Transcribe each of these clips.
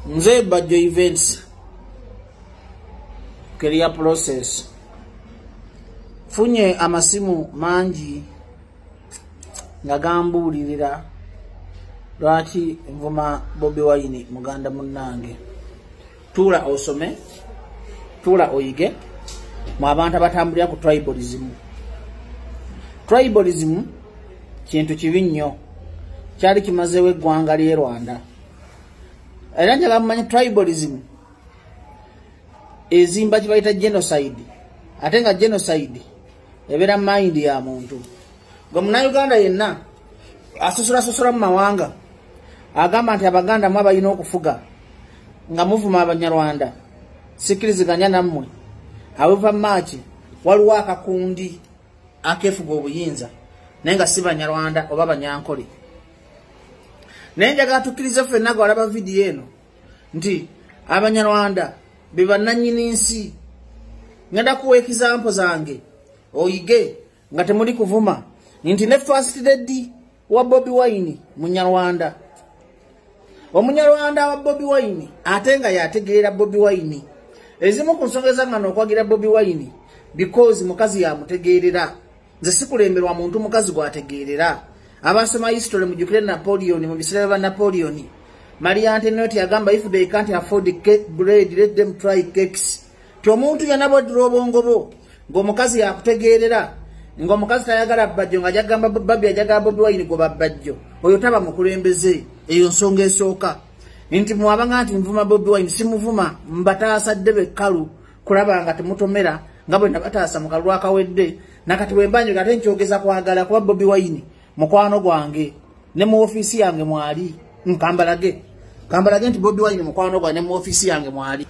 Nze Bajjo Events career process funye amasimu mangi nga gambulirira lwaki nvuma Bobi Wine muganda munnange tula osome tula oyige mu abantu abatambulira ku tribalism kintu kibi nnyo kyali kimazeewo eggwanga ly'e Rwanda era njagala mumanye tribalism ezimba kibayita genocide ate nga genocide ebeera mind ya muntu gwe munnauganda yenna asusula mu mawanga agamba nti abaganda mwe balina okufuga nga muvuma abanyarwanda sikkiriziganya nammwe aweva maaki waliwo akakundi akefuga obuyinza naye nga si banyarwanda oba banyankole naye njagala tukkirize ffenna gwe walaba vidiyo eno nti abanyarwanda be bannannyini nsi ngenda kuwa ekizampo zange oyige nga temuli kuvuma nti ne first lady wa Bobi Wine munyarwanda omunyarwanda wa Bobi Wine ate nga yategeera Bobi Wine ezimu ku nsonga ezangana okwagira Bobi Wine because mukazi yamutegeerera nze sikulemberwa muntu mukazi gwategeerera abasoma history mujukire Napoleon mu biseera bya Napoleon Marie Antoinette yagamba if they can't afford the cake bread let them try cakes to omuntu yanabodira obongobo ng'omukazi yakutegeerera ng'omukazi tayagala Bajjo nga jagamba Babi ajagala Bobi Wine goba Bajjo oyo taba mukulembeze eyo nsonga esooka nti mwabanga nti nvuma Bobi Wine simuvuma mbataasa ddebe kalu kulaba nga temutomera nga bwe nabataasa mu kalwa akawedde nakati wembanyo ate nkyogeza kwagala kuba Bobi Wine mukwano gwange ne mu ofisi yange mwali kambalage nti Bobi Wine mukwano gwange ne mu ofisi yange mwali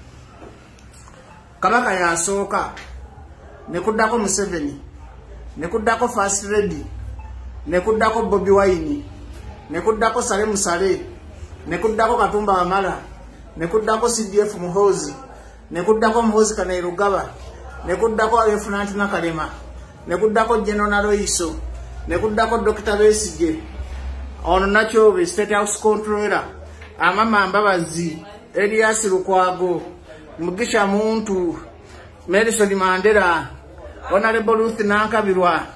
kabaka yasooka ne kuddako Museveni ne kuddako First Lady ne kuddako Bobi Wine ne kuddako Sale Musale ne kuddako Katumba Wamala ne kuddako CDF Muhozi ne kuddako Muhozi Kanairugaba ne kuddako Lieutenant Nakalema ne kuddako General Loiso ne kuddako Dr. Besigye ono Nachobe State House Controller Amama Mbabazi Elias Lukwago Mugisha Muntu Nelson Mandela Honorable Ruth Nankabirwa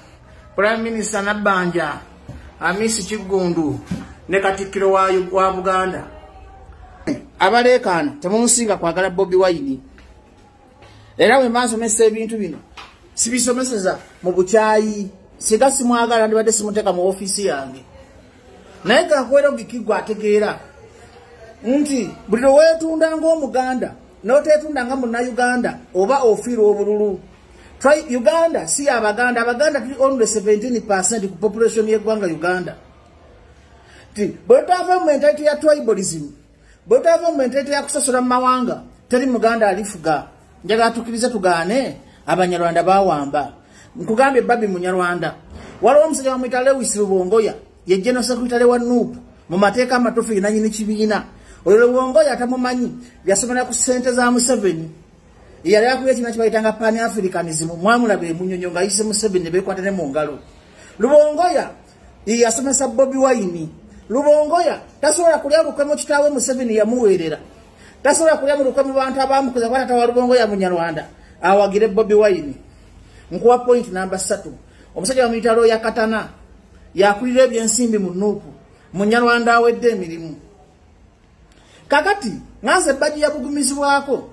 Prime Minister Nabanja Amisi Kigundu ne Katikkiro wa Buganda abalekana temumusinga kwagala Bobi Wine era we mansomesa ebintu bino sibisomeseza mu bukyayi siga simwagala ndibadde simuteeka mu ofisi yange naye gakwera ogikigwa ategeera nti buli lweweetunda ng'omuganda n'oteetunda nga munnauganda oba ofiirwa obululu Uganda si abaganda tuli only 17% ku population y'eggwanga Uganda bwetava mu mentality ya tribalism bwetava mu mentality ya kusosola mu mawanga teri muganda alifuga njagala tukkirize tugaane abanyarwanda bawamba nkugambye Babi munyarwanda waliwo omusajja bamuyita Lewis Lubongoya ye general secretary wa NUP mu mateeka amatuufu yenanyini kibiina oyo Lubongoya atamumanyi yasomera ku ssente za Museveni yali akuye kina kibayitanga Pan-Africanism mwamulaba emunyonyo nga ayise Museveni ne beekwata ne mu ngalo Lubongoya yasomesa Bobi Wine Lubongoya tasobola kulya bukwemu kitaawe Museveni yamuweerera tasobola kulya mu lukwemu bantu abamukuza kwata tawa Lubongoya munyarwanda awagire Bobi Wine nkuwa point number 3 omusajja bamuyita Lawyer Katana yakulira ebyensimbi mu NUP munyarwanda awedde emirimu kakati nganze Bajjo yabugumizibwako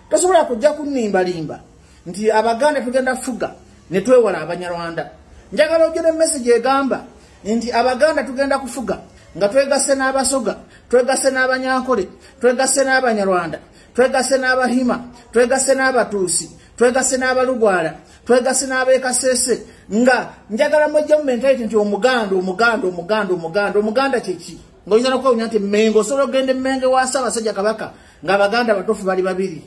tosobola kujja kunimbalimba nti abaganda tugenda fuga ne twewala abanyarwanda njagala ogere message egamba nti abaganda tugenda kufuga nga twegase n'abasoga twegase n'abanyankole twegase n'abanyarwanda twegase n'abahima twegase n'abatuusi twegase n'abalugwala twegase n'abeekasese nga njagala mwejja mu mentality nti omuganda kyeki ng'oyinza n'okwewunya nti Mmengo osobola okugenda Mmenge wa Ssaabasajja Kabaka ng'abaganda batuufu bali babiri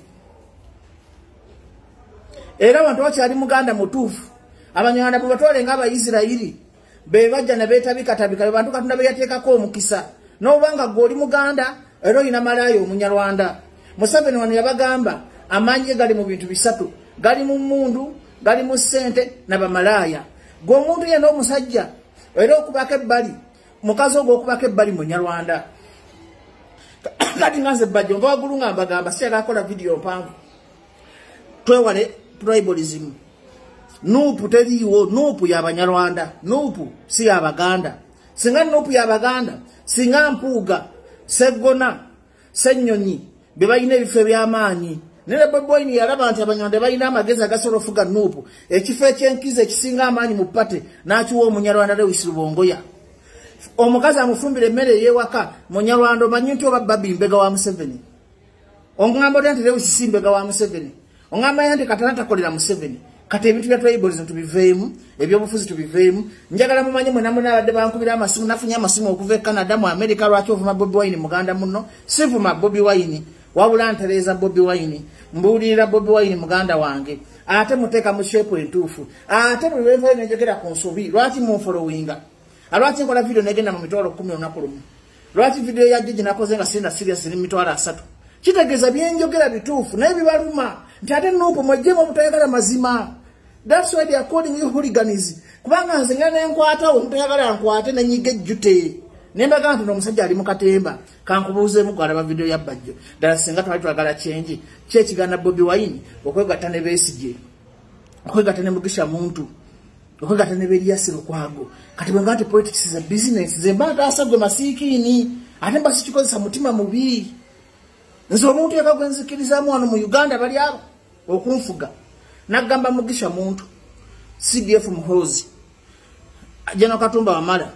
era abantu bakyali muganda mutuufu abanyarwanda bwe batwale ng'Abayisirayiri be bajja ne beetabikatabika be bantu Katonda be yateekako omukisa n'obanga gw'oli muganda era olina malaayi omunyarwanda Museveni wano yabagamba amaanyi gali mu bintu bisatu gali mu mmundu gali mu ssente n'abamalaaya gwe omuntu yenna omusajja era okubako ebbali mukazi ogwo okubako ebbali munyarwanda kati nganze bajjo mva wagulu ngamba gamba siyaka akola video mpanvu twewale tribalism nupu teriiwo nupu y'Abanyarwanda nupu si y'Abaganda singa nupu y'Abaganda singa Mpuuga Seggona Ssenyonyi be balina ebifo eby'amaanyi nene Bobi Wine yalaba nti Abanyarwanda balina amagezi agasobola ofuga nupu ekifo ekyenkiza ekisinga amaanyi mu pate n'akiwa Omunyarwanda Lewis Lubongoya omukazi amufumbire emmere ey'ewaka Munyarwanda omanyi nti oba Babi mbega wa Museveni ongamba oti nti Lewis si mbega wa Museveni ongamba nti Katana takolera Museveni kati ebintu bya tribalism tubiveemu ebyobufuzi tubiveemu njagala mumanyi mwe namwe n'abadde bankubira amasimu nafunye amasimu okuva e Canada mu America lwaki ovuma Bobi Wine muganda muno sivuma Bobi Wine wabula ntereeza Bobi Wine mbuulirira Bobi Wine muganda wange ate muteeka mu shape entuufu ate buli lwenva nenjogera ku nsobi lwaki munfollowinga alwaki nkola video negenda mu mitwalo 10 olunaku lumu lwaki video ya jiji nakoze nga sina serious ni mitwalo 3 kitegeeza byenjogera bituufu naye bibaluma nti ate nuupu mwejjemu omutayagala mazima. That's why they are calling you hooliganism. Kubanga nze nga nenkwata omutayagala nkwate nenyiga ejjute nembaga nti n'omusajja ali mu katemba kankubuuzeemu gwalaba video ya Bajjo ddala singa twali twagala kyenji kyekigana Bobi Wine okwegatta ne Besigye okwegatta ne Mugisha Muntu okwegatta ne Erias Lukwago kati bwe nga nti politics is a business ze mba ntaasa gwe masiikini ate mba sikikozesa mutima mubi nze omuntu yakagwenzikirizamu wano mu Uganda bali abo okunfuga nagamba Mugisha Muntu CDF Muhoozi General Katumba Wamala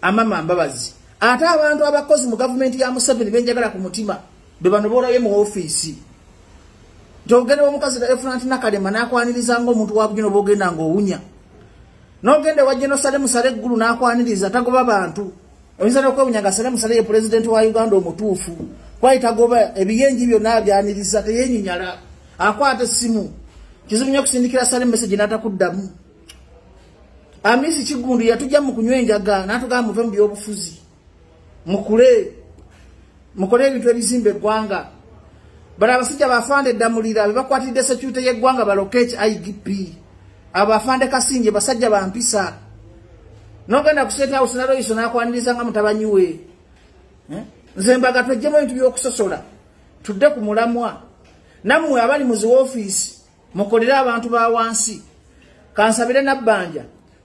Amama Mbabazi ate abantu abakozi mu government ya Museveni benjagala ku mutima be bano boolayo mu office njogere omukazi da Efrant Nakalema nakwaniriza ng'omuntu wa bugino bogenda ng'owunya n'ogende wa General Salemu Sale Gulu nakwaniriza tagoba abantu oyinza okwewunya nga Salemu Sale ye president wa Uganda omutuufu kwayita goba ebiyenji byonna byaniriza teyenyinyala akwata simu kizibu nnyo kusindikira Salemu message n'atakuddamu Amisi Kigundu yatujja mu kunywenjaga n'atugamba muve mu byobufuzi mukole ebintu ebizimba eggwanga bali abasajja bafande Ddamulira bebakwatidde security y'eggwanga baloke IGP abafande Kasinje basajja bampisa n'ogenda ku State House na Loiso n'akwaniriza nga mutabanyi we nze mbaga twejjemu ebintu by'okusosola tudde ku mulamwa nammwe abali mu zi office mukolere abantu ba wansi kansabire Nabbanja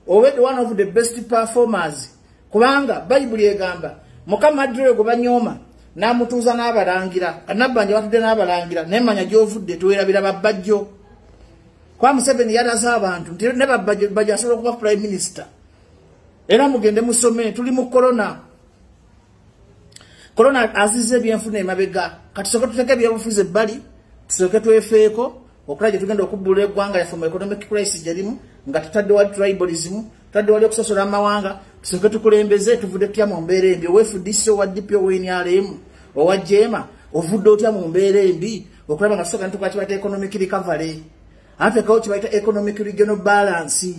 already one of the best performers kubanga Bible egamba Mukama adire go banyoma namutuza n'abalangira Nabbanja batudde n'abalangira nemanya gyovudde tuwerabira Babajjo kwa Museveni yalaza abantu nti ne Babajjo asobola kuba prime minister era mugende musome tuli mu corona azize byenfuna emabega kati soka tuteke byabufuze bali tusoke twefeeko okulaje tugenda okubbula eggwanga yaffe mu economic crisis jalimu nga tutadde wa tribalism tutadde wali okusosola amawanga tusoke tukulembeze tuvudde tutya mu mbeera embi owefuddiso wa DP ONRM owa Jema ovudde otya mu mbeera embi okulaba nga tusoka ntukola kibaita economic recovery ate kawo kibaita economic regional balance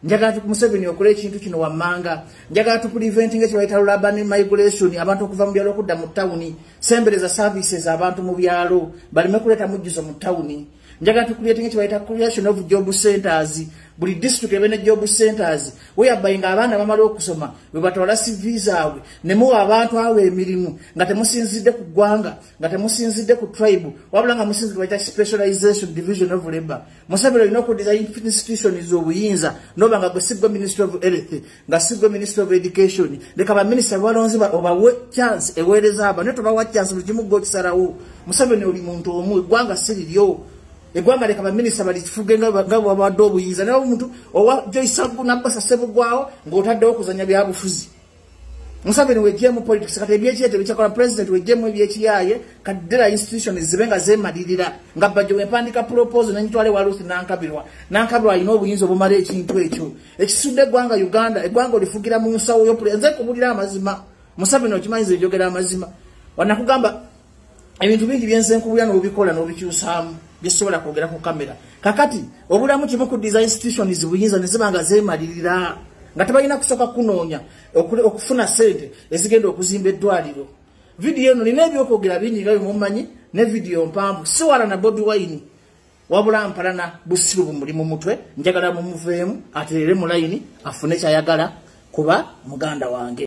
njagala tukumuseveni okola ekintu kino wammanga njagala tukuliventinga ekibaita urban migration abantu okuva mu byalo okudda mu tawuni sembereza services abantu mu byalo baleme kuleeta mujjuzo mu tawuni njagala tukuleetinga ekibaita creation of job centers buli district ebene job centers whereby nga abaana bamala okusoma bwe batwala CV zaabwe ne muwa abantu awo emirimu nga temusinzidde ku ggwanga nga temusinzidde ku tribe wabula nga musinzidde baita specialization division of labor musabira olina okudesign institutions obuyinza noba nga gwe sigwe ministry of health nga sigwe ministry of education leka ba minister balonzi obawe chance eweereza aba ne tobawa chance lukimu gokisalawo musabira oli muntu omu eggwanga siriryo eggwanga leka ba minister balifuge nga babadde obuyinza naye omuntu owa Joyce Nabasa Sebugwawo ng'otaddewo okuzanya byabufuzi Museveni wejjemu politics kati ebyekyete bikyakola president wejjemu ebyekiyaye kaddera institutions zibe nga zeemalirira nga Bajjo wempandika proposal n'enyitwale wa Ruth Nankabirwa alina obuyinza obumala ekintu ekyo ekisudde eggwanga Uganda eggwanga olifugira mu nsawo nze kubulira amazima Museveni okimanyiza enjogera amazima wanakugamba ebintu bingi byenze nkubulira n'obikola n'obikyusaamu byesobola kwogera ku kamera kakati obulamu kimu ku design institutions buyinza ne ziba nga zeemalirira nga tebalina kusooka kunoonya okufuna sente ezigenda okuzimba eddwaliro video eno nina ebyokwogera bingi nga byemumanyi ne video mpanvu siwala na Bobi Wine wabula mpalana busiru bumuli mu mutwe njagala mumuveemu aterere mu layini afune kyayagala kuba muganda wange